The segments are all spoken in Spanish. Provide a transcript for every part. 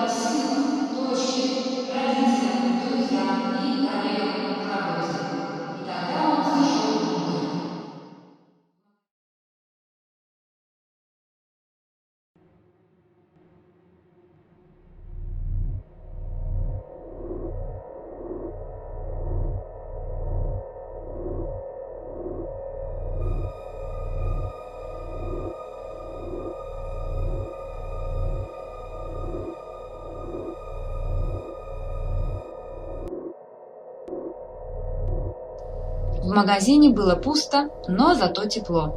сыну, дочке, родителям, друзьям и коллегам на работе. И тогда он зашел внутрь. В магазине было пусто, но зато тепло.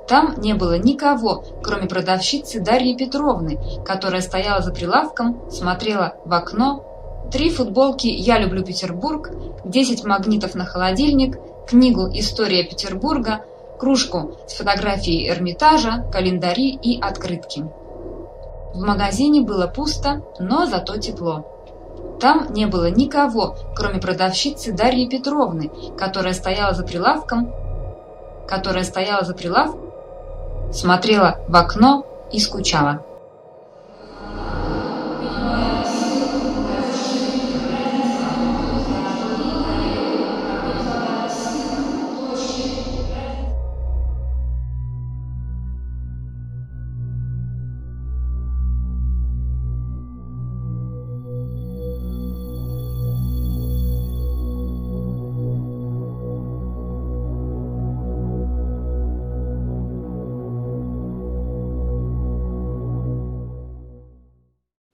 Там не было никого, кроме продавщицы Дарьи Петровны, которая стояла за прилавком, смотрела в окно. 3 футболки «Я люблю Петербург», 10 магнитов на холодильник, книгу «История Петербурга», кружку с фотографией Эрмитажа, календари и открытки. В магазине было пусто, но зато тепло. Там не было никого, кроме продавщицы Дарьи Петровны, которая стояла за прилавком, смотрела в окно и скучала.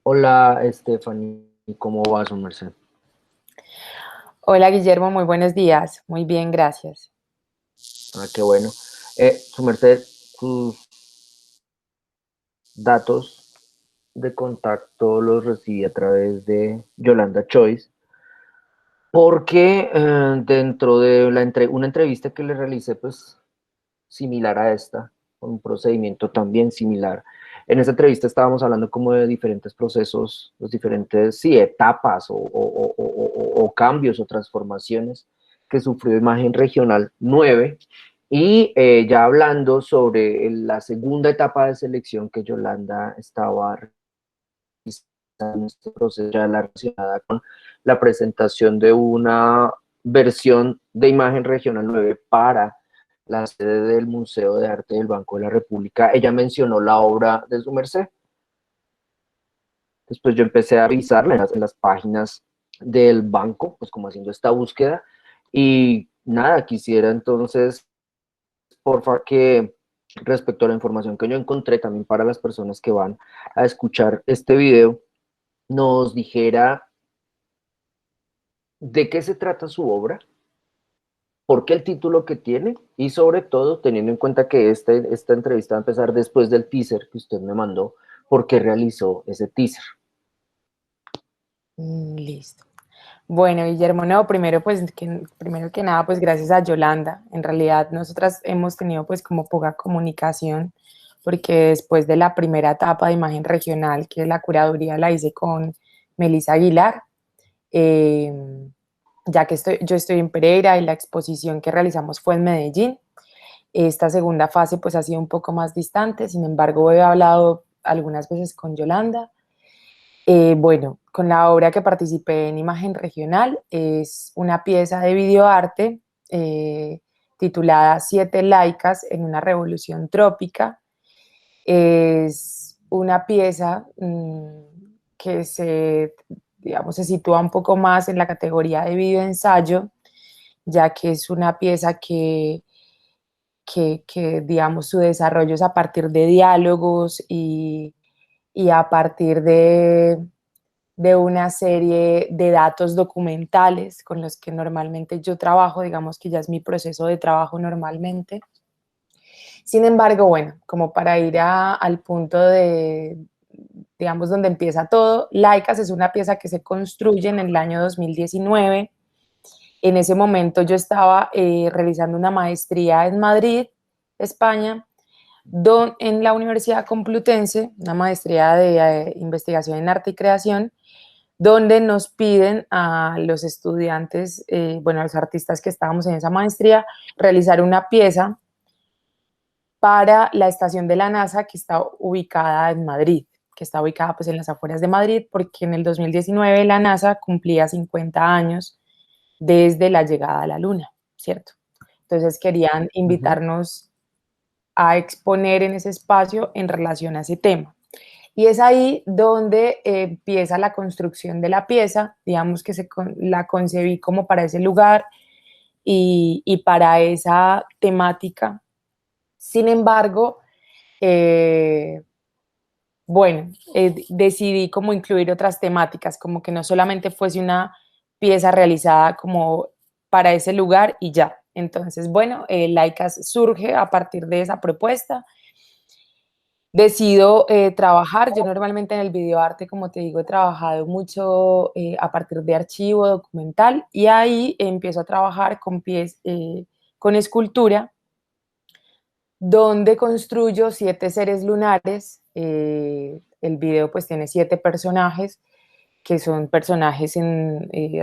Hola, Stephanie, ¿cómo va su merced? Hola Guillermo, muy buenos días. Muy bien, gracias. Ah, qué bueno. Su merced, sus datos de contacto los recibí a través de Yolanda Choice, porque dentro de una entrevista que le realicé, pues similar a esta, con un procedimiento también similar. En esa entrevista estábamos hablando como de diferentes procesos, los diferentes, sí, etapas o cambios o transformaciones que sufrió Imagen Regional 9 y ya hablando sobre la segunda etapa de selección que Yolanda estaba realizando, este proceso ya relacionada con la presentación de una versión de Imagen Regional 9 para la sede del Museo de Arte del Banco de la República. Ella mencionó la obra de su merced. Después yo empecé a revisarla en las páginas del banco, pues como haciendo esta búsqueda. Y nada, quisiera entonces, por favor, que respecto a la información que yo encontré, también para las personas que van a escuchar este video, nos dijera de qué se trata su obra, por qué el título que tiene y sobre todo teniendo en cuenta que esta entrevista va a empezar después del teaser que usted me mandó, por qué realizó ese teaser. Listo. Bueno, Guillermo, no, primero que nada, pues gracias a Yolanda. En realidad, nosotras hemos tenido pues como poca comunicación, porque después de la primera etapa de Imagen Regional, que la curaduría la hice con Melissa Aguilar, eh, ya que yo estoy en Pereira y la exposición que realizamos fue en Medellín. Esta segunda fase pues ha sido un poco más distante, sin embargo he hablado algunas veces con Yolanda. Bueno, con la obra que participé en Imagen Regional es una pieza de videoarte titulada Siete laicas en una revolución trópica. Es una pieza que digamos, se sitúa un poco más en la categoría de videoensayo, ya que es una pieza digamos, su desarrollo es a partir de diálogos y a partir de una serie de datos documentales con los que normalmente yo trabajo, digamos que ya es mi proceso de trabajo normalmente. Sin embargo, bueno, como para ir al punto de, digamos, donde empieza todo, Laicas es una pieza que se construye en el año 2019. En ese momento yo estaba realizando una maestría en Madrid, España, en la Universidad Complutense, una maestría de investigación en arte y creación, donde nos piden a los estudiantes, bueno, a los artistas que estábamos en esa maestría, realizar una pieza para la estación de la NASA que está ubicada en Madrid. que está ubicada pues en las afueras de Madrid, porque en el 2019 la NASA cumplía 50 años desde la llegada a la Luna, ¿cierto? Entonces querían invitarnos a exponer en ese espacio en relación a ese tema. Y es ahí donde empieza la construcción de la pieza, digamos que la concebí como para ese lugar y para esa temática. Sin embargo, bueno, decidí como incluir otras temáticas, como que no solamente fuese una pieza realizada como para ese lugar y ya. Entonces, bueno, Laicas surge a partir de esa propuesta. Decido trabajar, yo normalmente en el videoarte, como te digo, he trabajado mucho a partir de archivo documental y ahí empiezo a trabajar con escultura, donde construyo 7 seres lunares. El video pues tiene 7 personajes, que son personajes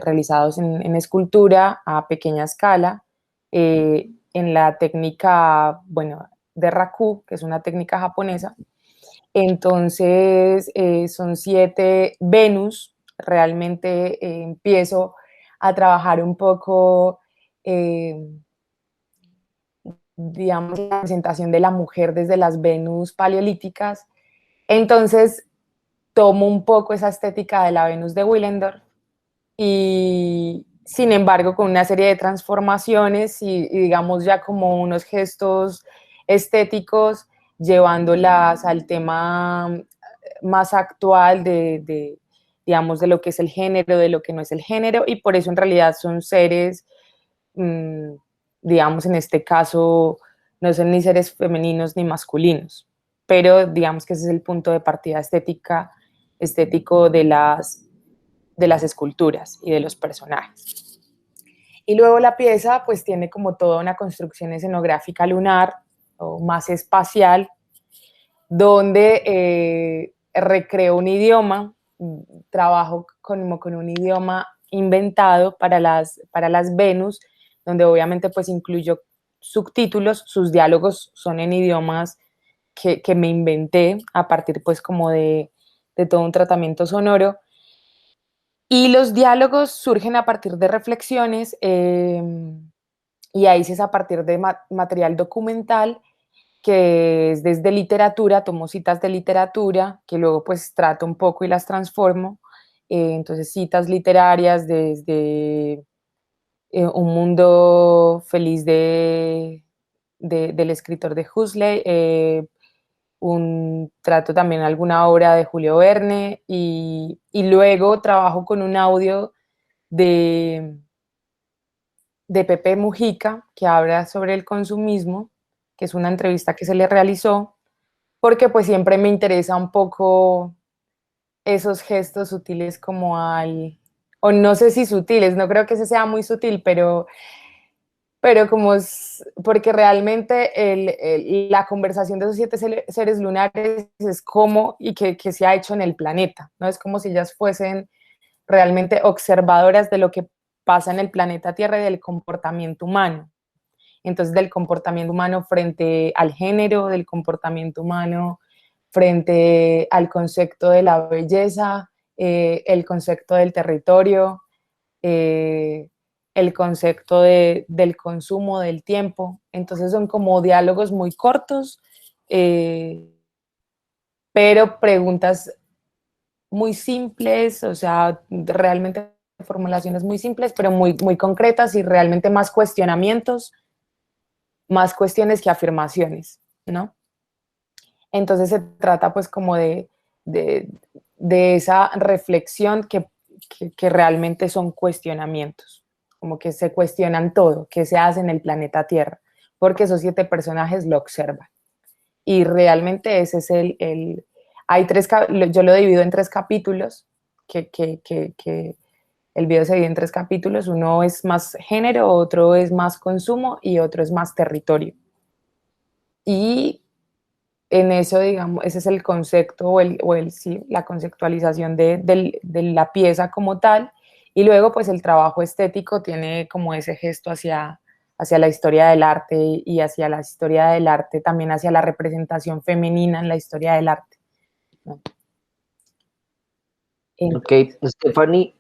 realizados en escultura a pequeña escala, en la técnica, bueno, de raku, que es una técnica japonesa. Entonces, son 7 Venus. Realmente empiezo a trabajar un poco, digamos, la presentación de la mujer desde las Venus paleolíticas. Entonces, tomo un poco esa estética de la Venus de Willendorf y, sin embargo, con una serie de transformaciones y digamos ya como unos gestos estéticos, llevándolas al tema más actual digamos, de lo que es el género, de lo que no es el género, y por eso en realidad son seres, digamos, en este caso, no son ni seres femeninos ni masculinos, pero digamos que ese es el punto de partida estético de las esculturas y de los personajes. Y luego la pieza pues tiene como toda una construcción escenográfica lunar o más espacial, donde recreo un idioma, trabajo con un idioma inventado para las Venus, donde obviamente pues incluyo subtítulos. Sus diálogos son en idiomas que me inventé a partir pues como de todo un tratamiento sonoro. Y los diálogos surgen a partir de reflexiones y ahí sí es a partir de material documental, que es desde literatura, tomo citas de literatura, que luego pues trato un poco y las transformo. Entonces citas literarias desde Un mundo feliz del escritor de Huxley, trato también alguna obra de Julio Verne y luego trabajo con un audio de Pepe Mujica, que habla sobre el consumismo, que es una entrevista que se le realizó, porque pues siempre me interesa un poco esos gestos sutiles como o no sé si sutiles, no creo que ese sea muy sutil, pero como es, porque realmente la conversación de esos 7 seres lunares es cómo y que se ha hecho en el planeta, ¿no? Es como si ellas fuesen realmente observadoras de lo que pasa en el planeta Tierra y del comportamiento humano. Entonces, del comportamiento humano frente al género, del comportamiento humano frente al concepto de la belleza, el concepto del territorio, el concepto del consumo, del tiempo. Entonces son como diálogos muy cortos, pero preguntas muy simples, o sea, realmente formulaciones muy simples, pero muy, muy concretas y realmente más cuestionamientos, más cuestiones que afirmaciones, ¿no? Entonces se trata pues como de esa reflexión que realmente son cuestionamientos, como que se cuestionan todo, qué se hace en el planeta Tierra, porque esos 7 personajes lo observan. Y realmente ese es yo lo divido en 3 capítulos, que el video se divide en 3 capítulos, uno es más género, otro es más consumo y otro es más territorio. Y en eso, digamos, ese es el concepto sí, la conceptualización de la pieza como tal, y luego pues el trabajo estético tiene como ese gesto hacia la historia del arte y hacia la historia del arte, también hacia la representación femenina en la historia del arte, ¿no? Ok, Stephanie,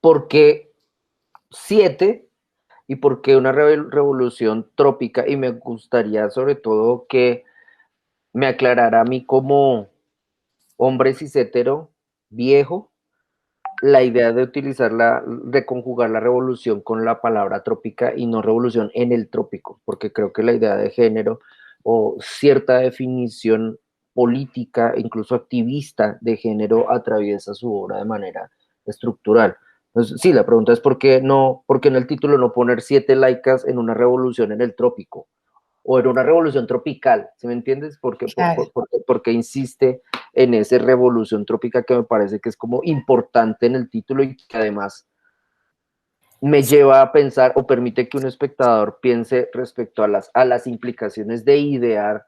¿por qué 7 y por qué una revolución trópica? Y me gustaría sobre todo que me aclarara a mí como hombre cis hetero viejo la idea de de conjugar la revolución con la palabra trópica y no revolución en el trópico, porque creo que la idea de género o cierta definición política, incluso activista de género, atraviesa su obra de manera estructural. Entonces, sí, la pregunta es ¿por qué en el título no poner 7 laicas en una revolución en el trópico? O en una revolución tropical, ¿sí me entiendes? Claro. Porque insiste en esa revolución trópica que me parece que es como importante en el título y que además me lleva a pensar o permite que un espectador piense respecto a las implicaciones de idear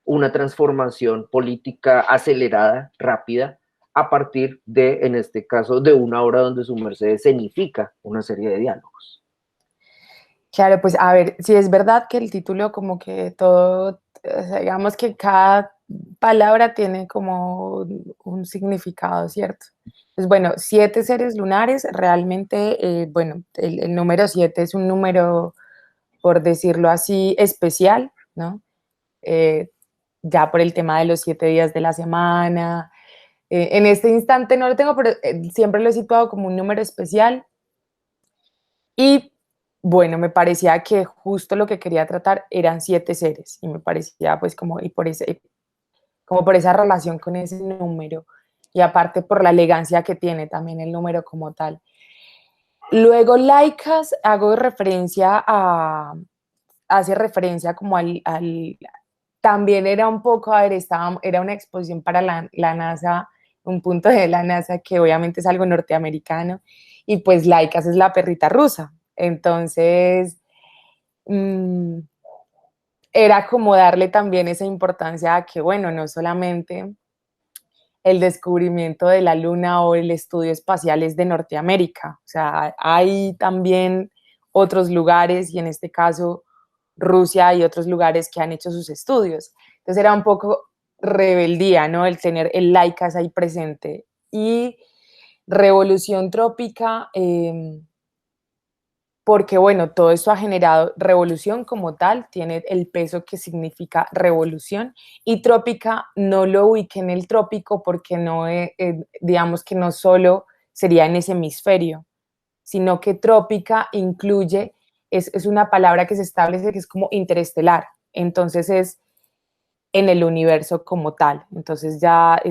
una transformación política acelerada, rápida, a partir de, en este caso, de una obra donde su merced escenifica una serie de diálogos. Claro, pues a ver, si es verdad que el título como que todo, o sea, digamos que cada palabra tiene como un significado, ¿cierto? Pues bueno, 7 seres lunares, realmente, bueno, el número 7 es un número, por decirlo así, especial, ¿no? Eh, ya por el tema de los 7 días de la semana. En este instante no lo tengo, pero siempre lo he situado como un número especial. Y bueno, me parecía que justo lo que quería tratar eran 7 seres y me parecía pues como, y por ese, como por esa relación con ese número y aparte por la elegancia que tiene también el número como tal. Luego laicas hago referencia hace referencia como también era un poco, a ver, era una exposición para la NASA, un punto de la NASA que obviamente es algo norteamericano y pues laicas es la perrita rusa. Entonces, era como darle también esa importancia a que, bueno, no solamente el descubrimiento de la Luna o el estudio espacial es de Norteamérica, o sea, hay también otros lugares y en este caso Rusia y otros lugares que han hecho sus estudios. Entonces era un poco rebeldía, ¿no? El tener el Laicas ahí presente. Y revolución trópica, porque bueno, todo esto ha generado revolución como tal, tiene el peso que significa revolución, y trópica no lo ubiqué en el trópico porque no, digamos que no solo sería en ese hemisferio, sino que trópica incluye, es una palabra que se establece que es como interestelar, entonces es en el universo como tal, entonces ya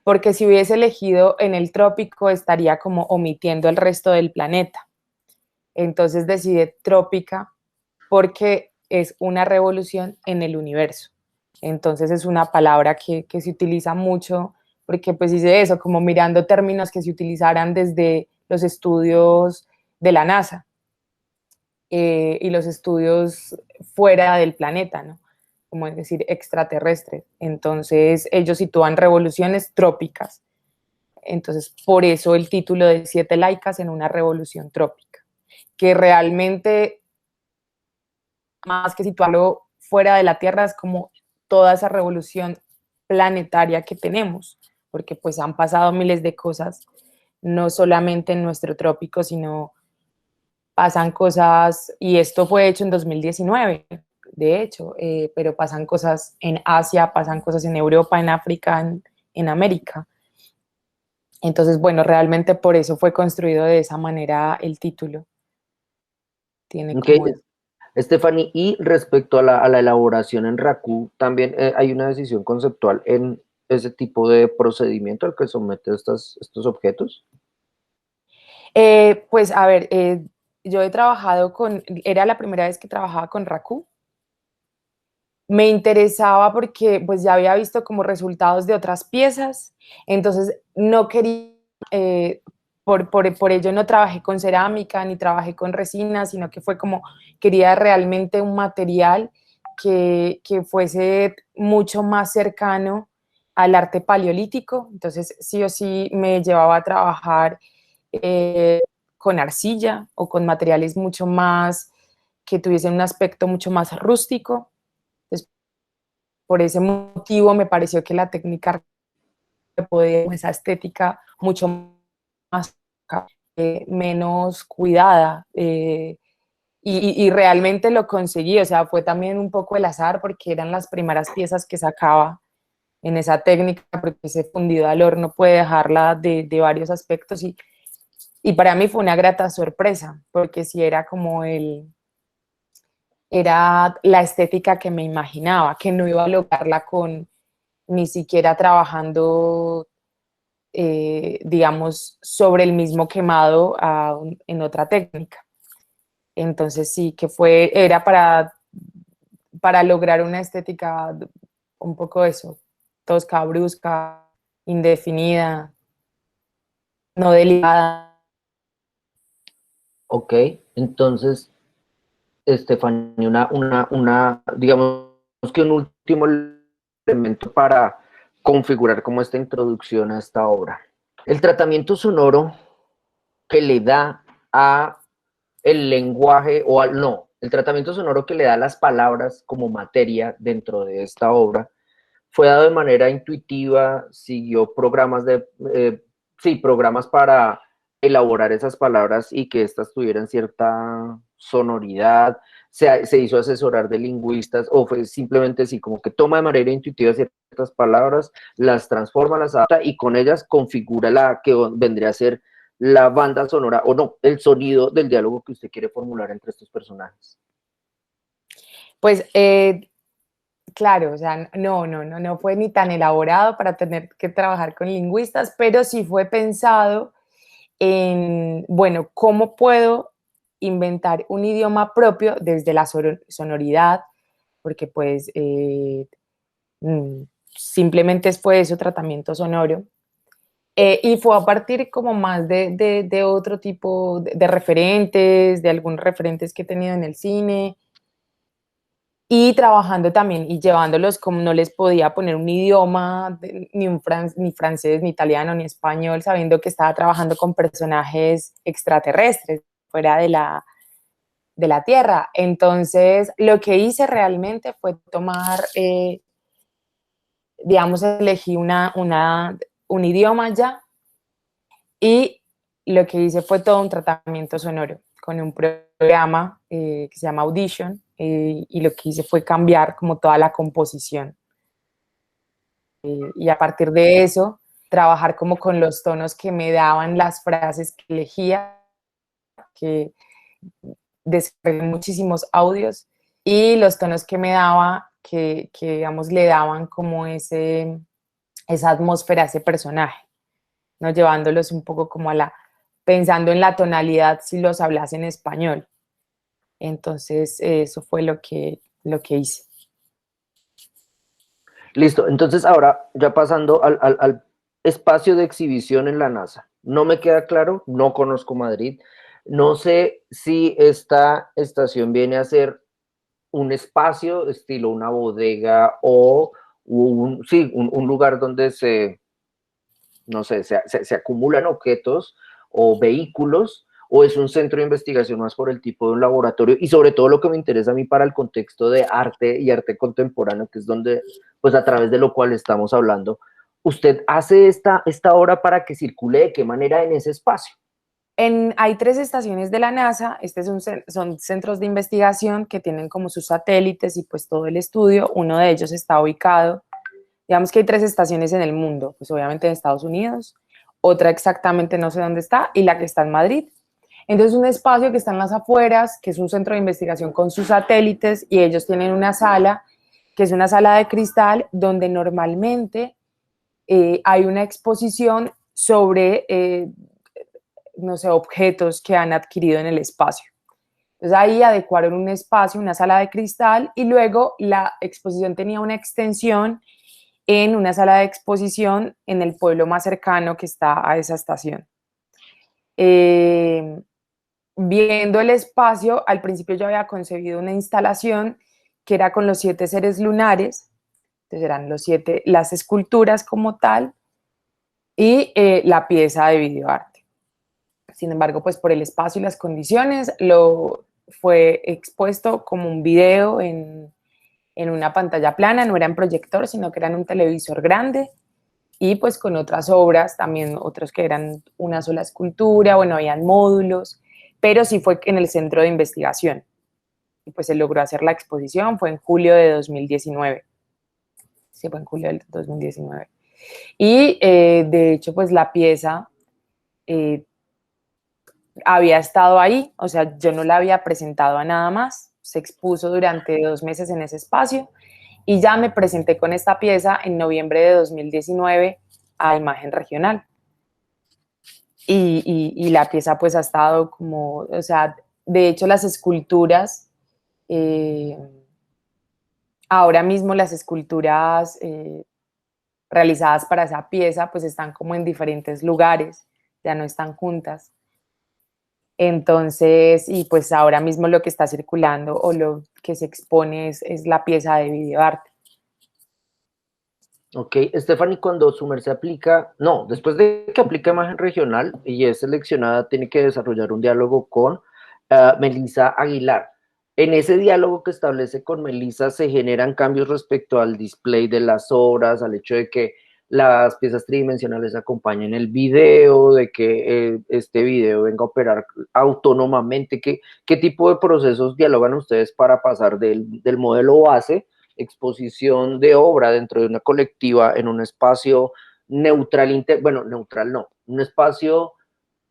porque si hubiese elegido en el trópico estaría como omitiendo el resto del planeta. Entonces decidí trópica porque es una revolución en el universo. Entonces es una palabra que se utiliza mucho porque pues hice eso, como mirando términos que se utilizaran desde los estudios de la NASA y los estudios fuera del planeta, ¿no? Como es decir, extraterrestres. Entonces ellos sitúan revoluciones trópicas. Entonces por eso el título de 7 laicas en una revolución trópica, que realmente, más que situarlo fuera de la Tierra, es como toda esa revolución planetaria que tenemos, porque pues han pasado miles de cosas, no solamente en nuestro trópico, sino pasan cosas, y esto fue hecho en 2019, de hecho, pero pasan cosas en Asia, pasan cosas en Europa, en África, en América. Entonces, bueno, realmente por eso fue construido de esa manera el título. Tiene Ok, como Stephanie, y respecto a la elaboración en RACU, también hay una decisión conceptual en ese tipo de procedimiento al que somete estos objetos. Pues a ver, yo he trabajado era la primera vez que trabajaba con Raku. Me interesaba porque pues ya había visto como resultados de otras piezas, entonces no quería, por ello no trabajé con cerámica ni trabajé con resina, sino que fue como, quería realmente un material que fuese mucho más cercano al arte paleolítico, entonces sí o sí me llevaba a trabajar con arcilla o con materiales mucho más, que tuviesen un aspecto mucho más rústico. Entonces, por ese motivo me pareció que la técnica podía, esa estética mucho más menos cuidada, y realmente lo conseguí, o sea, fue también un poco el azar porque eran las primeras piezas que sacaba en esa técnica, porque ese fundido al horno puede dejarla de varios aspectos, y para mí fue una grata sorpresa, porque sí era como era la estética que me imaginaba, que no iba a lograrla con ni siquiera trabajando, digamos, sobre el mismo quemado en otra técnica. Entonces sí, que era para lograr una estética un poco eso, tosca, brusca, indefinida, no delicada. Ok, entonces, Estefanía, digamos que un último elemento para configurar como esta introducción a esta obra. El tratamiento sonoro que le da a el lenguaje, no, el tratamiento sonoro que le da a las palabras como materia dentro de esta obra, fue dado de manera intuitiva, siguió programas para elaborar esas palabras y que éstas tuvieran cierta sonoridad, se hizo asesorar de lingüistas, o fue simplemente así, como que toma de manera intuitiva ciertas palabras, las transforma, las adapta y con ellas configura la que vendría a ser la banda sonora, o no, el sonido del diálogo que usted quiere formular entre estos personajes. Pues claro, o sea, no fue ni tan elaborado para tener que trabajar con lingüistas, pero sí fue pensado en, bueno, ¿cómo puedo inventar un idioma propio desde la sonoridad? Porque pues simplemente fue eso, tratamiento sonoro. Y fue a partir como más de otro tipo de referentes, de algunos referentes que he tenido en el cine, y trabajando también y llevándolos, como no les podía poner un idioma, ni francés, ni italiano, ni español, sabiendo que estaba trabajando con personajes extraterrestres fuera de la Tierra. Entonces, lo que hice realmente fue tomar, digamos, elegí un idioma ya, y lo que hice fue todo un tratamiento sonoro con un programa que se llama Audition, y lo que hice fue cambiar como toda la composición. Y a partir de eso, trabajar como con los tonos que me daban las frases que elegía, que descargué muchísimos audios, y los tonos que me daba, que digamos le daban como esa atmósfera a ese personaje, ¿no? Llevándolos un poco como pensando en la tonalidad si los hablas en español. Entonces, eso fue lo que hice. Listo, entonces ahora ya pasando al espacio de exhibición en la NASA. No me queda claro, no conozco Madrid, no sé si esta estación viene a ser un espacio estilo una bodega o un lugar donde no sé, se acumulan objetos o vehículos, o es un centro de investigación más por el tipo de un laboratorio, y sobre todo lo que me interesa a mí para el contexto de arte y arte contemporáneo, que es donde, pues a través de lo cual estamos hablando, ¿usted hace esta obra para que circule de qué manera en ese espacio? Hay 3 estaciones de la NASA, son centros de investigación que tienen como sus satélites y pues todo el estudio. Uno de ellos está ubicado, digamos que hay 3 estaciones en el mundo, pues obviamente en Estados Unidos, otra exactamente no sé dónde está, y la que está en Madrid. Entonces, un espacio que está en las afueras, que es un centro de investigación con sus satélites, y ellos tienen una sala, que es una sala de cristal, donde normalmente hay una exposición sobre, no sé, objetos que han adquirido en el espacio. Entonces ahí adecuaron un espacio, una sala de cristal, y luego la exposición tenía una extensión en una sala de exposición en el pueblo más cercano que está a esa estación. Viendo el espacio, al principio yo había concebido una instalación que era con los 7 seres lunares, entonces eran las esculturas como tal, y la pieza de videoarte. Sin embargo, pues por el espacio y las condiciones, lo fue expuesto como un video en una pantalla plana, no era en proyector, sino que era en un televisor grande, y pues con otras obras, también otros que eran una sola escultura, bueno, habían módulos, pero sí fue en el centro de investigación. Y pues se logró hacer la exposición, fue en julio de 2019. Sí, fue en julio del 2019. Y de hecho, pues la pieza había estado ahí, o sea, yo no la había presentado a nada más, se expuso durante 2 meses en ese espacio y ya me presenté con esta pieza en noviembre de 2019 a Imagen Regional. Y la pieza pues ha estado como, o sea, de hecho las esculturas, ahora mismo las esculturas realizadas para esa pieza pues están como en diferentes lugares, ya no están juntas. Entonces, y pues ahora mismo lo que está circulando o lo que se expone es la pieza de videoarte. Ok, Stephanie, cuando su merced aplica, no, después de que aplica imagen regional y es seleccionada, tiene que desarrollar un diálogo con Melissa Aguilar. En ese diálogo que establece con Melissa se generan cambios respecto al display de las obras, al hecho de que las piezas tridimensionales acompañen el video, de que este video venga a operar autónomamente. ¿Qué tipo de procesos dialogan ustedes para pasar del modelo base, exposición de obra dentro de una colectiva en un espacio neutral, bueno, neutral no, un espacio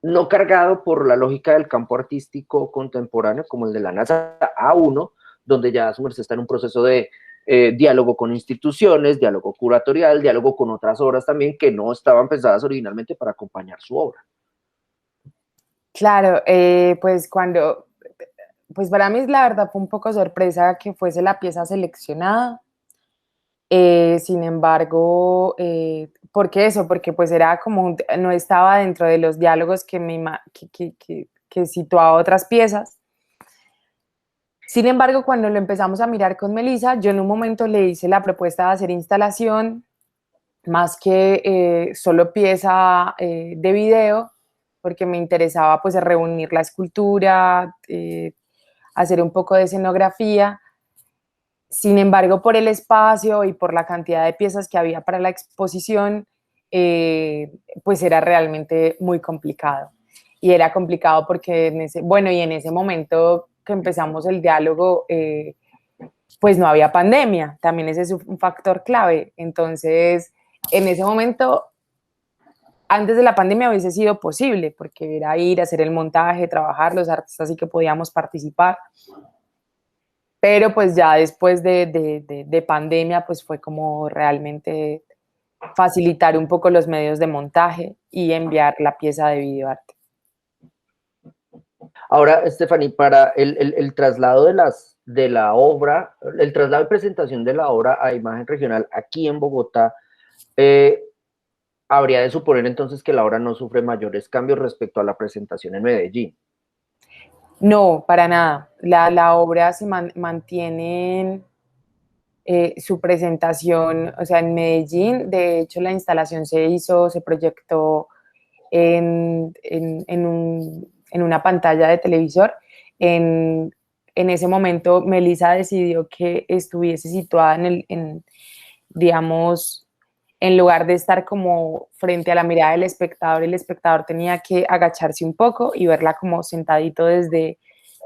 no cargado por la lógica del campo artístico contemporáneo como el de la NASA a uno, donde ya su merced está en un proceso de diálogo con instituciones, diálogo curatorial, diálogo con otras obras también que no estaban pensadas originalmente para acompañar su obra? Claro, pues pues para mí la verdad fue un poco sorpresa que fuese la pieza seleccionada. Sin embargo, ¿por qué eso? Porque pues era como, no estaba dentro de los diálogos que situaba otras piezas. Sin embargo, cuando lo empezamos a mirar con Melissa, yo en un momento le hice la propuesta de hacer instalación, más que solo pieza de video, porque me interesaba pues reunir la escultura, hacer un poco de escenografía. Sin embargo, por el espacio y por la cantidad de piezas que había para la exposición, pues era realmente muy complicado. Y era complicado porque en ese momento que empezamos el diálogo, pues no había pandemia, también ese es un factor clave. Entonces, en ese momento, antes de la pandemia hubiese sido posible, porque era ir, hacer el montaje, trabajar, los artistas sí que podíamos participar. Pero pues ya después de pandemia, pues fue como realmente facilitar un poco los medios de montaje y enviar la pieza de videoarte. Ahora, Stephanie, para el traslado de la obra, el traslado de presentación de la obra a imagen regional aquí en Bogotá, habría de suponer entonces que la obra no sufre mayores cambios respecto a la presentación en Medellín. No, para nada. La obra se mantiene su presentación, o sea, en Medellín. De hecho, la instalación se proyectó en una pantalla de televisor. En ese momento, Melissa decidió que estuviese situada digamos, en lugar de estar como frente a la mirada del espectador, el espectador tenía que agacharse un poco y verla como sentadito desde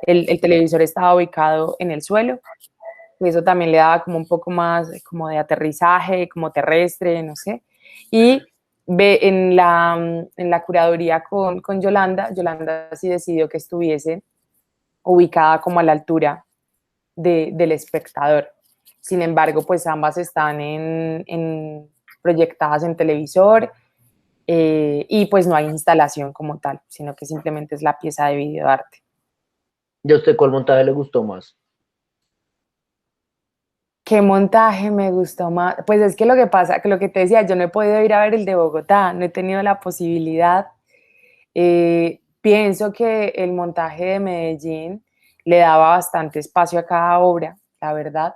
el televisor estaba ubicado en el suelo. Y eso también le daba como un poco más como de aterrizaje, como terrestre, no sé. Y en la curaduría con Yolanda sí decidió que estuviese ubicada como a la altura del espectador. Sin embargo, pues ambas están proyectadas en televisor y pues no hay instalación como tal, sino que simplemente es la pieza de videoarte. ¿Y a usted cuál montaje le gustó más? ¿Qué montaje me gustó más? Pues es que lo que pasa, que lo que te decía, yo no he podido ir a ver el de Bogotá, no he tenido la posibilidad. Pienso que el montaje de Medellín le daba bastante espacio a cada obra, la verdad.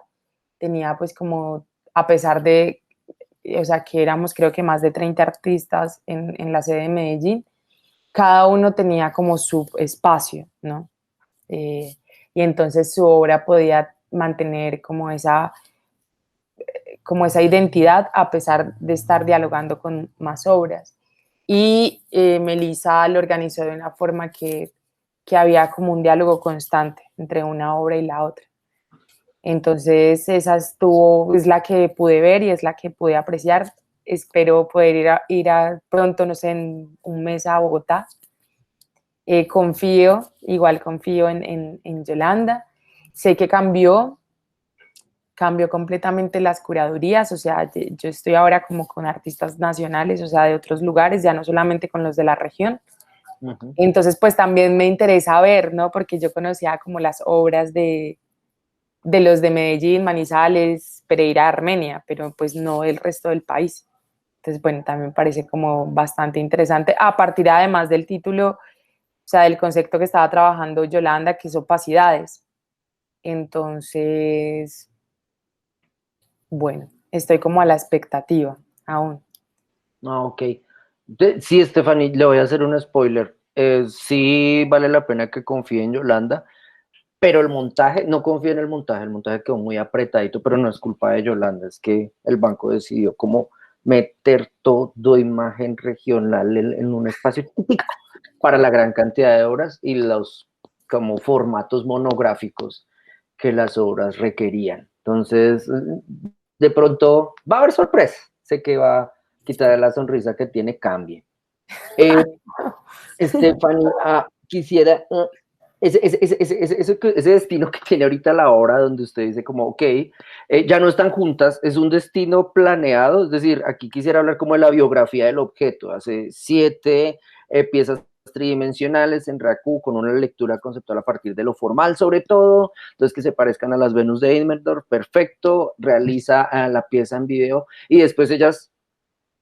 Tenía pues como, a pesar de, o sea, que éramos creo que más de 30 artistas en la sede de Medellín, cada uno tenía como su espacio, ¿no? Y entonces su obra podía mantener como como esa identidad a pesar de estar dialogando con más obras. Y Melissa lo organizó de una forma que había como un diálogo constante entre una obra y la otra. Entonces esa es la que pude ver y es la que pude apreciar. Espero poder ir a pronto, no sé, en un mes a Bogotá. Igual confío en Yolanda. Sé que cambió completamente las curadurías, o sea, yo estoy ahora como con artistas nacionales, o sea, de otros lugares, ya no solamente con los de la región. Ujú. Entonces, pues también me interesa ver, ¿no? Porque yo conocía como las obras de los de Medellín, Manizales, Pereira, Armenia, pero pues no el resto del país. Entonces, bueno, también me parece como bastante interesante, a partir además del título, o sea, del concepto que estaba trabajando Yolanda, que es opacidades. Entonces, bueno, estoy como a la expectativa aún. Ah, ok. Sí, Stephanie, le voy a hacer un spoiler. Sí vale la pena que confíe en Yolanda, pero el montaje, no confío en el montaje quedó muy apretadito, pero no es culpa de Yolanda, es que el banco decidió como meter todo imagen regional en un espacio típico para la gran cantidad de obras y los como formatos monográficos que las obras requerían. Entonces, de pronto va a haber sorpresa, sé que va a quitar la sonrisa que tiene, cambie. Stephanie, quisiera ese destino que tiene ahorita la obra donde usted dice como, ok, ya no están juntas, es un destino planeado, es decir, aquí quisiera hablar como de la biografía del objeto, hace 7 piezas tridimensionales en Raku con una lectura conceptual a partir de lo formal sobre todo, entonces que se parezcan a las Venus de Inmerdor, perfecto, realiza la pieza en video y después ellas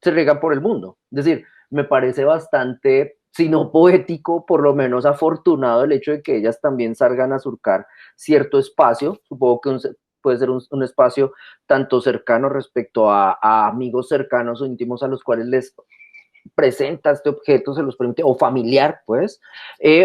se riegan por el mundo, es decir, me parece bastante, si no poético, por lo menos afortunado el hecho de que ellas también salgan a surcar cierto espacio, supongo que puede ser un espacio tanto cercano respecto a amigos cercanos o íntimos a los cuales les presenta este objeto, se los permite, o familiar, pues,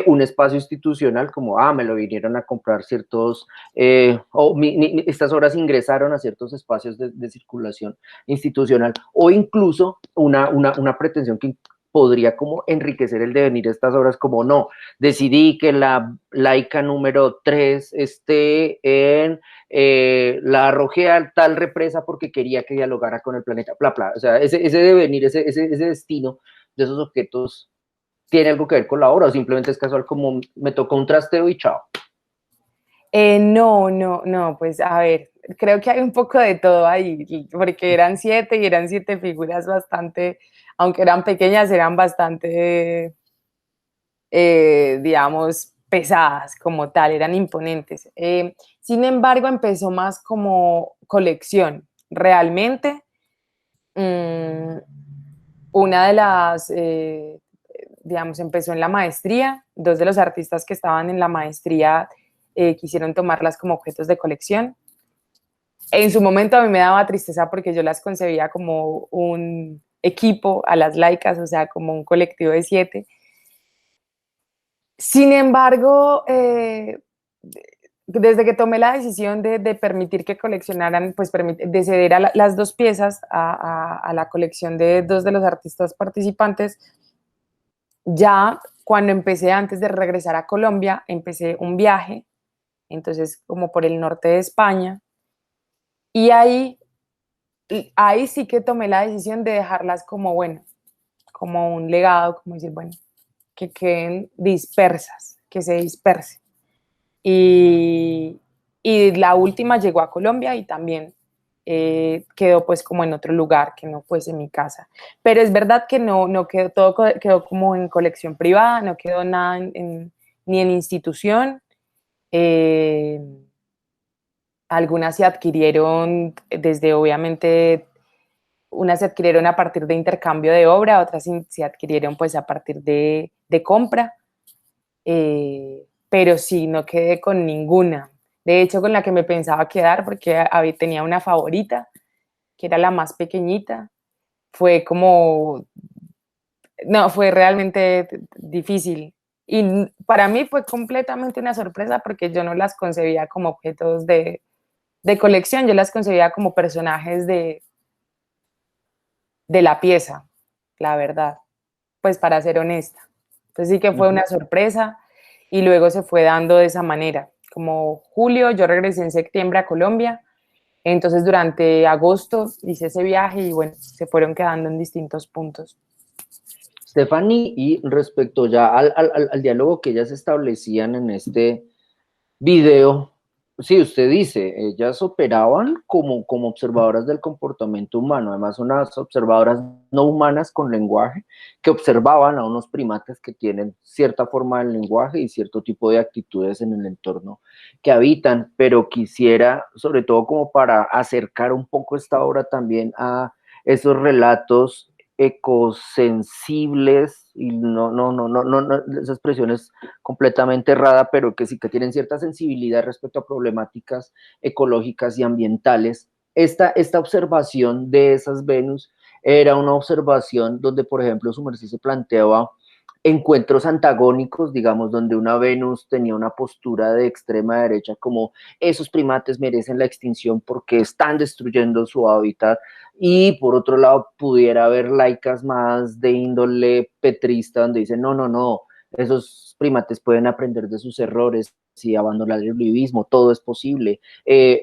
un espacio institucional como, me lo vinieron a comprar ciertos, estas obras ingresaron a ciertos espacios de circulación institucional, o incluso una pretensión que podría como enriquecer el devenir de estas obras, como no, decidí que la laica número 3 esté en la arrojé a tal represa porque quería que dialogara con el planeta, bla, bla. O sea, ese devenir, ese destino de esos objetos tiene algo que ver con la obra o simplemente es casual como me tocó un trasteo y chao. No, pues a ver, creo que hay un poco de todo ahí, porque eran 7 y eran 7 figuras bastante, aunque eran pequeñas, eran bastante, digamos, pesadas como tal, eran imponentes. Sin embargo, empezó más como colección. Realmente, una de las, digamos, empezó en la maestría, 2 de los artistas que estaban en la maestría quisieron tomarlas como objetos de colección. En su momento a mí me daba tristeza porque yo las concebía como un equipo a las laicas, o sea, como un colectivo de 7. Sin embargo, desde que tomé la decisión de permitir que coleccionaran, pues de ceder a las 2 piezas a la colección de 2 de los artistas participantes, ya cuando empecé, antes de regresar a Colombia, empecé un viaje, entonces como por el norte de España, y ahí sí que tomé la decisión de dejarlas como, bueno, como un legado, como decir, bueno, que queden dispersas, que se disperse. Y la última llegó a Colombia y también quedó pues como en otro lugar que no fuese mi casa. Pero es verdad que no quedó, todo quedó como en colección privada, no quedó nada ni en institución. Algunas se adquirieron desde, obviamente, unas se adquirieron a partir de intercambio de obra, otras se adquirieron pues a partir de compra, pero sí, no quedé con ninguna. De hecho, con la que me pensaba quedar, porque tenía una favorita, que era la más pequeñita, fue como, no, fue realmente difícil. Y para mí fue completamente una sorpresa porque yo no las concebía como objetos de colección, yo las concebía como personajes de la pieza, la verdad, pues para ser honesta. Entonces sí que fue una sorpresa y luego se fue dando de esa manera. Como julio, yo regresé en septiembre a Colombia, entonces durante agosto hice ese viaje y bueno, se fueron quedando en distintos puntos. Stephanie, y respecto ya al diálogo que ellas establecían en este video, sí, usted dice, ellas operaban como observadoras del comportamiento humano, además unas observadoras no humanas con lenguaje que observaban a unos primates que tienen cierta forma de lenguaje y cierto tipo de actitudes en el entorno que habitan, pero quisiera, sobre todo como para acercar un poco esta obra también a esos relatos ecosensibles, y esa expresión es completamente errada, pero que sí que tienen cierta sensibilidad respecto a problemáticas ecológicas y ambientales. Esta observación de esas Venus era una observación donde, por ejemplo, su merced se planteaba encuentros antagónicos, digamos, donde una Venus tenía una postura de extrema derecha, como esos primates merecen la extinción porque están destruyendo su hábitat, y por otro lado pudiera haber laicas más de índole petrista, donde dicen, no, esos primates pueden aprender de sus errores y abandonar el vivismo, todo es posible,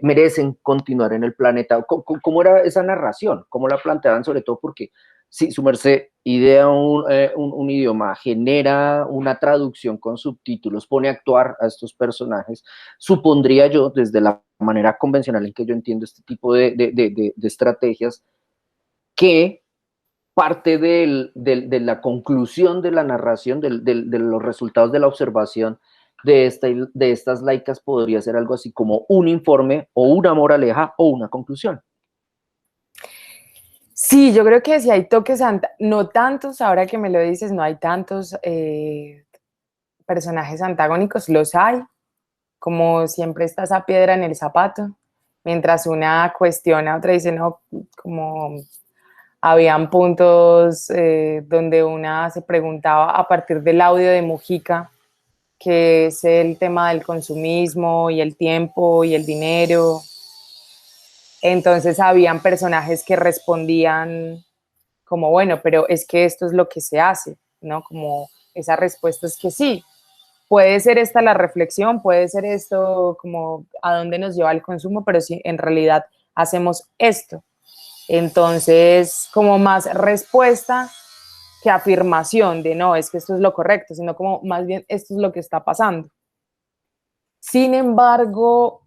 merecen continuar en el planeta. ¿Cómo era esa narración? ¿Cómo la planteaban? Sobre todo porque si su merced idea un idioma, genera una traducción con subtítulos, pone a actuar a estos personajes, supondría yo, desde la manera convencional en que yo entiendo este tipo de estrategias, que parte de la conclusión de la narración, de los resultados de la observación de estas laicas podría ser algo así como un informe o una moraleja o una conclusión. Sí, yo creo que sí hay toques, no tantos, ahora que me lo dices, no hay tantos personajes antagónicos, los hay, como siempre está esa piedra en el zapato, mientras una cuestiona, otra dice, no, como habían puntos donde una se preguntaba a partir del audio de Mujica, que es el tema del consumismo y el tiempo y el dinero. Entonces habían personajes que respondían como, bueno, pero es que esto es lo que se hace, ¿no? Como esa respuesta es que sí, puede ser esta la reflexión, puede ser esto como a dónde nos lleva el consumo, pero sí, en realidad hacemos esto. Entonces, como más respuesta que afirmación de no, es que esto es lo correcto, sino como más bien esto es lo que está pasando. Sin embargo,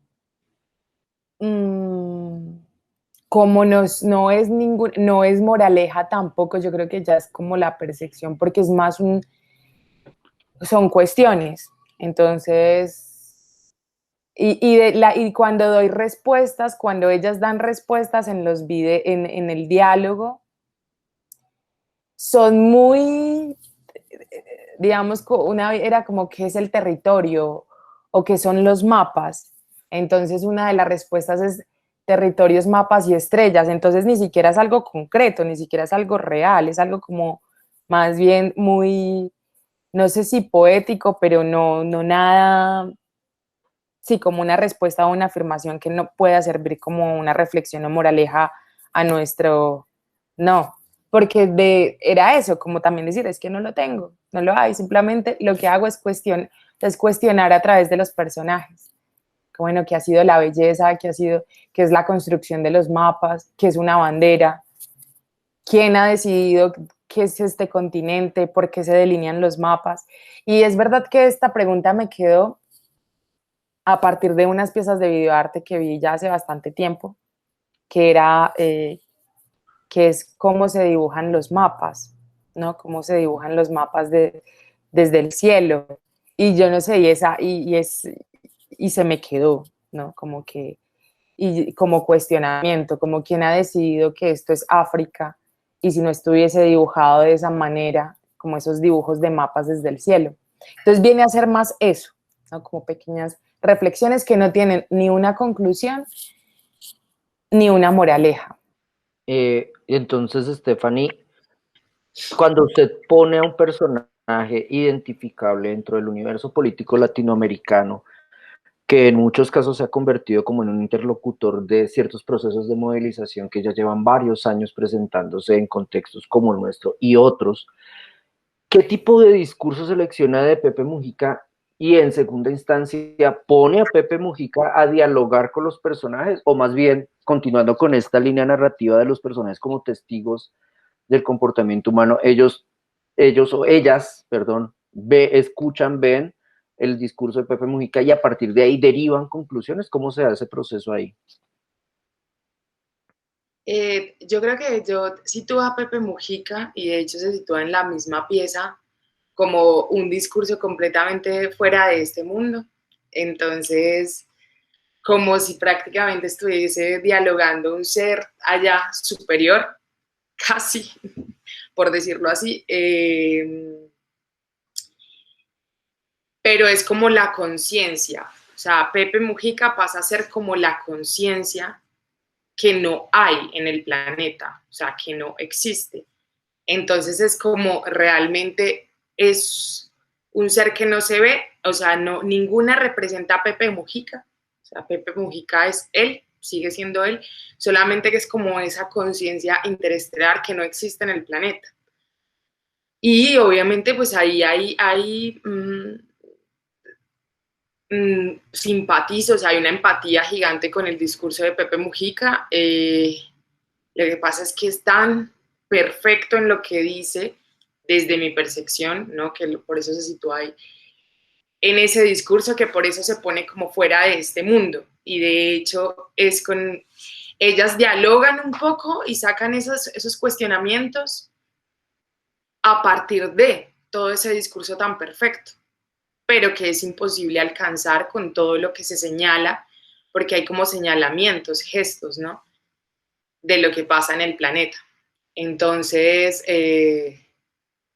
como no es moraleja tampoco, yo creo que ya es como la percepción, porque es más son cuestiones. Entonces, y cuando doy respuestas, cuando ellas dan respuestas en los en el diálogo, son muy, digamos, una era como qué es el territorio o qué son los mapas. Entonces, una de las respuestas es territorios, mapas y estrellas. Entonces, ni siquiera es algo concreto, ni siquiera es algo real, es algo como más bien muy, no sé si poético, pero no nada, sí, como una respuesta o una afirmación que no pueda servir como una reflexión o moraleja a nuestro, no, porque era eso, como también decir, es que no lo tengo, no lo hay, simplemente lo que hago es cuestionar a través de los personajes, que bueno, qué ha sido la belleza, qué es la construcción de los mapas, qué es una bandera, quién ha decidido qué es este continente, por qué se delinean los mapas. Y es verdad que esta pregunta me quedó a partir de unas piezas de videoarte que vi ya hace bastante tiempo, que era, que es cómo se dibujan los mapas, ¿no? Cómo se dibujan los mapas desde el cielo. Y yo no sé, y se me quedó, ¿no? Como que, y como cuestionamiento, como quién ha decidido que esto es África, y si no estuviese dibujado de esa manera, como esos dibujos de mapas desde el cielo. Entonces viene a ser más eso, ¿no? Como pequeñas reflexiones que no tienen ni una conclusión ni una moraleja. Entonces, Stephanie, cuando usted pone a un personaje identificable dentro del universo político latinoamericano, que en muchos casos se ha convertido como en un interlocutor de ciertos procesos de movilización que ya llevan varios años presentándose en contextos como el nuestro y otros. ¿Qué tipo de discurso selecciona de Pepe Mujica y en segunda instancia pone a Pepe Mujica a dialogar con los personajes, o más bien, continuando con esta línea narrativa de los personajes como testigos del comportamiento humano, ellos o ellas, perdón, escuchan, ven el discurso de Pepe Mujica y a partir de ahí derivan conclusiones? ¿Cómo se da ese proceso ahí? Yo creo que yo sitúo a Pepe Mujica, y de hecho se sitúa en la misma pieza, como un discurso completamente fuera de este mundo. Entonces, como si prácticamente estuviese dialogando un ser allá superior, casi, por decirlo así. Pero es como la conciencia. O sea, Pepe Mujica pasa a ser como la conciencia que no hay en el planeta, o sea, que no existe. Entonces es como realmente es un ser que no se ve, o sea, no, ninguna representa a Pepe Mujica, o sea, Pepe Mujica es él, sigue siendo él, solamente que es como esa conciencia interestelar que no existe en el planeta. Y obviamente pues ahí hay simpatizo, o sea, hay una empatía gigante con el discurso de Pepe Mujica. Lo que pasa es que es tan perfecto en lo que dice, desde mi percepción, ¿no? Que por eso se sitúa ahí, en ese discurso, que por eso se pone como fuera de este mundo. Y de hecho es con... Ellas dialogan un poco y sacan esos cuestionamientos a partir de todo ese discurso tan perfecto, pero que es imposible alcanzar con todo lo que se señala, porque hay como señalamientos, gestos, ¿no? De lo que pasa en el planeta. Entonces,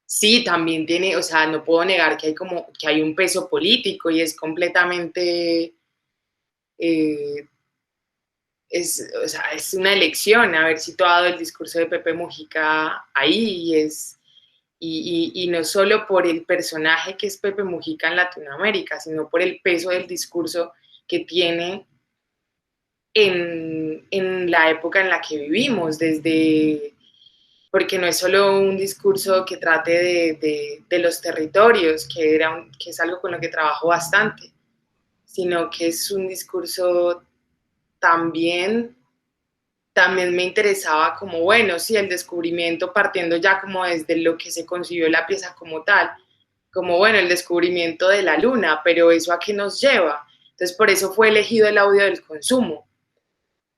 sí, también tiene, o sea, no puedo negar que hay como, que hay un peso político y es completamente, eh, o sea, es una elección haber situado el discurso de Pepe Mujica ahí, y no solo por el personaje que es Pepe Mujica en Latinoamérica, sino por el peso del discurso que tiene en la época en la que vivimos, desde, porque no es solo un discurso que trate de los territorios, que es algo con lo que trabajo bastante, sino que es un discurso también, también me interesaba como, bueno, sí, el descubrimiento partiendo ya como desde lo que se concibió la pieza como tal, como, bueno, el descubrimiento de la luna, pero ¿eso a qué nos lleva? Entonces, por eso fue elegido el audio del consumo.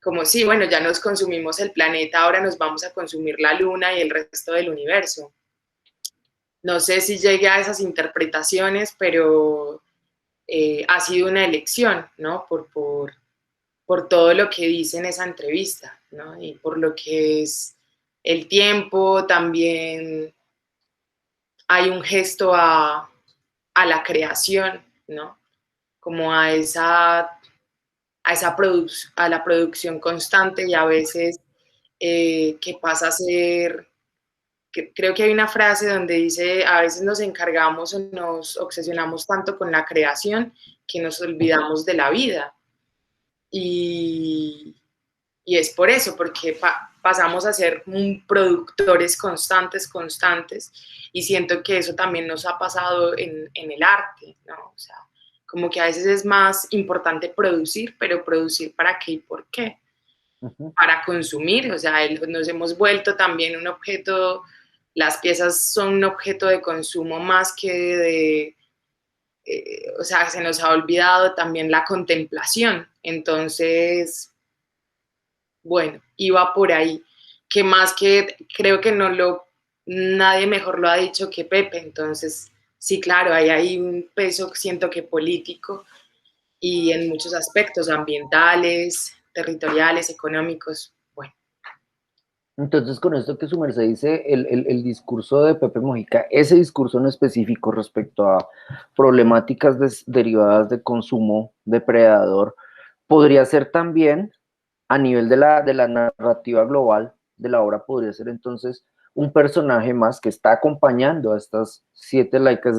Como sí, bueno, ya nos consumimos el planeta, ahora nos vamos a consumir la luna y el resto del universo. No sé si llegué a esas interpretaciones, pero ha sido una elección, ¿no? Por todo lo que dice en esa entrevista, ¿no? Y por lo que es el tiempo, también hay un gesto a la creación, ¿no? Como a la producción constante, y a veces que pasa a ser, creo que hay una frase donde dice, a veces nos encargamos o nos obsesionamos tanto con la creación que nos olvidamos de la vida. Y, y es por eso, porque pasamos a ser productores constantes, y siento que eso también nos ha pasado en el arte, ¿no? O sea, como que a veces es más importante producir, pero producir para qué y por qué. Para consumir, o sea, nos hemos vuelto también un objeto, las piezas son un objeto de consumo más que o sea, se nos ha olvidado también la contemplación. Entonces, bueno, iba por ahí, que más que creo que nadie mejor lo ha dicho que Pepe. Entonces sí, claro, hay un peso, siento que político, y en muchos aspectos ambientales, territoriales, económicos. Bueno. Entonces, con esto que su merced dice, el discurso de Pepe Mujica, ese discurso en específico respecto a problemáticas derivadas de consumo depredador, podría ser también a nivel de la narrativa global de la obra, podría ser entonces un personaje más que está acompañando a estas 7 laicas,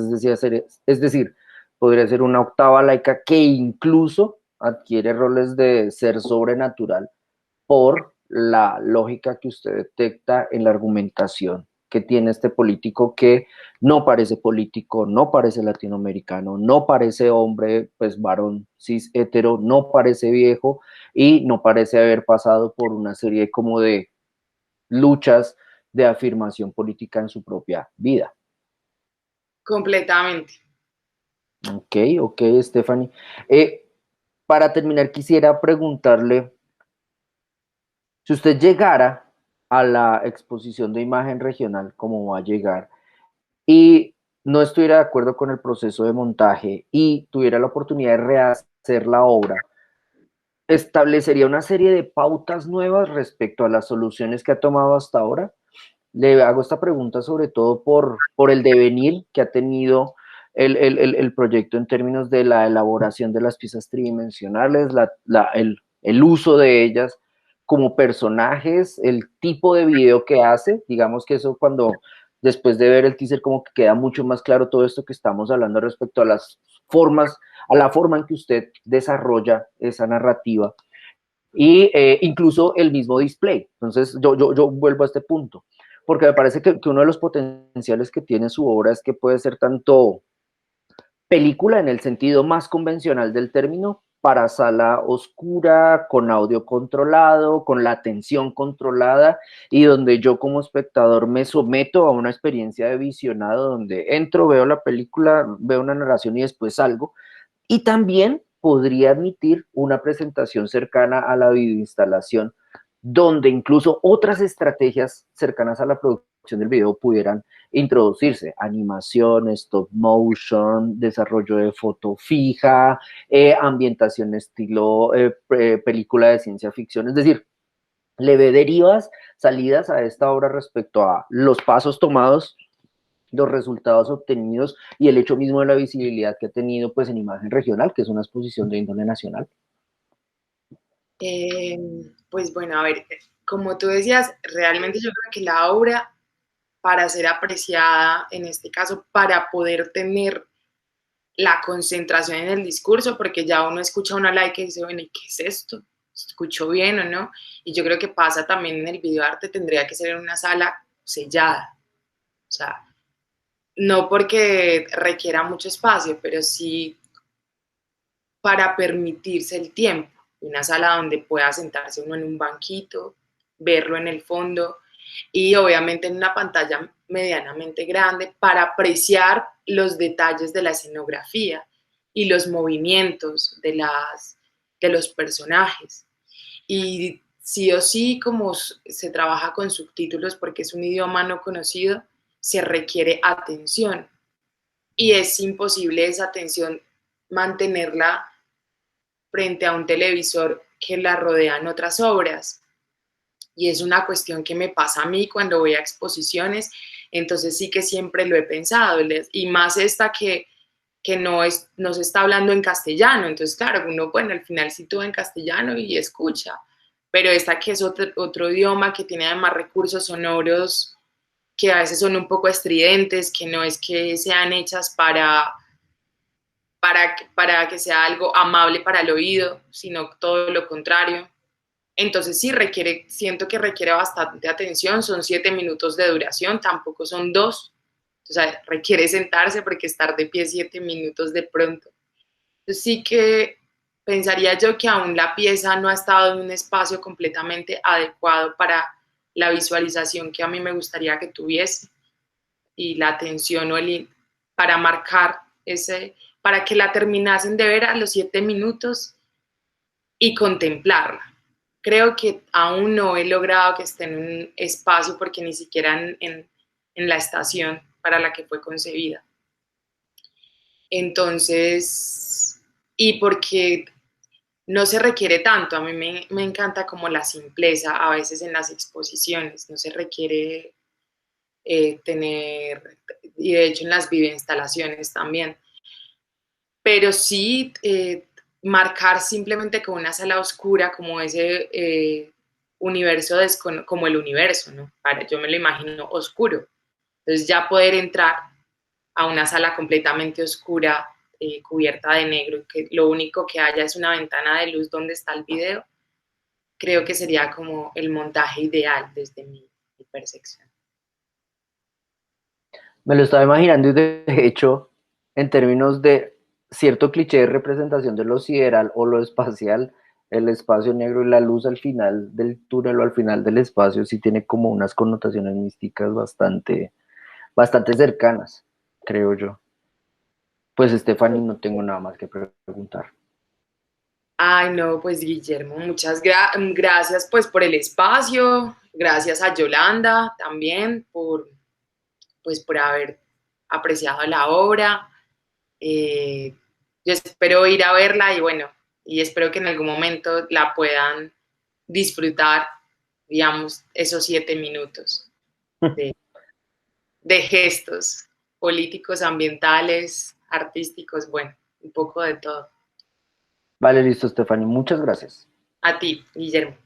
es decir, podría ser una octava laica que incluso adquiere roles de ser sobrenatural por la lógica que usted detecta en la argumentación que tiene este político, que no parece político, no parece latinoamericano, no parece hombre, pues varón cis hetero, no parece viejo y no parece haber pasado por una serie como de luchas de afirmación política en su propia vida. Completamente. Ok, Stephanie. Para terminar, quisiera preguntarle, si usted llegara a la exposición de imagen regional, como va a llegar, y no estuviera de acuerdo con el proceso de montaje y tuviera la oportunidad de rehacer la obra, ¿establecería una serie de pautas nuevas respecto a las soluciones que ha tomado hasta ahora? Le hago esta pregunta sobre todo por el devenir que ha tenido el proyecto en términos de la elaboración de las piezas tridimensionales, el uso de ellas como personajes, el tipo de video que hace, digamos que eso cuando después de ver el teaser como que queda mucho más claro todo esto que estamos hablando respecto a las formas, a la forma en que usted desarrolla esa narrativa y incluso el mismo display. Entonces yo vuelvo a este punto, porque me parece que uno de los potenciales que tiene su obra es que puede ser tanto película en el sentido más convencional del término, para sala oscura, con audio controlado, con la atención controlada y donde yo como espectador me someto a una experiencia de visionado donde entro, veo la película, veo una narración y después salgo. Y también podría admitir una presentación cercana a la videoinstalación, donde incluso otras estrategias cercanas a la producción del video pudieran introducirse: animación, stop motion, desarrollo de foto fija, ambientación estilo película de ciencia ficción. Es decir, le ve derivas, salidas a esta obra respecto a los pasos tomados, los resultados obtenidos y el hecho mismo de la visibilidad que ha tenido pues en imagen regional, que es una exposición de índole nacional. Pues bueno, a ver, como tú decías, realmente yo creo que la obra, para ser apreciada, en este caso, para poder tener la concentración en el discurso, porque ya uno escucha una like y dice, bueno, ¿y qué es esto? ¿Escucho bien o no? Y yo creo que pasa también en el videoarte, tendría que ser en una sala sellada. O sea, no porque requiera mucho espacio, pero sí para permitirse el tiempo. Una sala donde pueda sentarse uno en un banquito, verlo en el fondo y obviamente en una pantalla medianamente grande para apreciar los detalles de la escenografía y los movimientos de los personajes. Y sí o sí, como se trabaja con subtítulos porque es un idioma no conocido, se requiere atención. Y es imposible esa atención mantenerla frente a un televisor que la rodean otras obras. Y es una cuestión que me pasa a mí cuando voy a exposiciones, entonces sí que siempre lo he pensado, y más esta que no se está hablando en castellano, entonces claro, uno, bueno, al final sí todo en castellano y escucha, pero esta que es otro idioma que tiene además recursos sonoros que a veces son un poco estridentes, que no es que sean hechas para que sea algo amable para el oído, sino todo lo contrario. Entonces sí siento que requiere bastante atención, son 7 minutos de duración, tampoco son 2, o sea, requiere sentarse porque estar de pie 7 minutos de pronto. Entonces sí que pensaría yo que aún la pieza no ha estado en un espacio completamente adecuado para la visualización que a mí me gustaría que tuviese y la atención para marcar para que la terminasen de ver a los 7 minutos y contemplarla. Creo que aún no he logrado que esté en un espacio porque ni siquiera en la estación para la que fue concebida. Entonces, y porque no se requiere tanto, a mí me encanta como la simpleza a veces en las exposiciones, no se requiere tener, y de hecho en las videoinstalaciones también, pero sí marcar simplemente con una sala oscura como ese universo, como el universo, ¿no? Yo me lo imagino oscuro. Entonces ya poder entrar a una sala completamente oscura cubierta de negro y que lo único que haya es una ventana de luz donde está el video, creo que sería como el montaje ideal desde mi percepción. Me lo estaba imaginando y de hecho, en términos de cierto cliché de representación de lo sideral o lo espacial, el espacio negro y la luz al final del túnel o al final del espacio sí tiene como unas connotaciones místicas bastante cercanas, creo yo. Pues Stephanie, no tengo nada más que preguntar. Ay, no, pues Guillermo, muchas gracias pues por el espacio, gracias a Yolanda también por haber apreciado la obra. Yo espero ir a verla y bueno, y espero que en algún momento la puedan disfrutar, digamos, esos 7 minutos de gestos políticos, ambientales, artísticos, bueno, un poco de todo. Vale, listo, Stephanie, muchas gracias. A ti, Guillermo.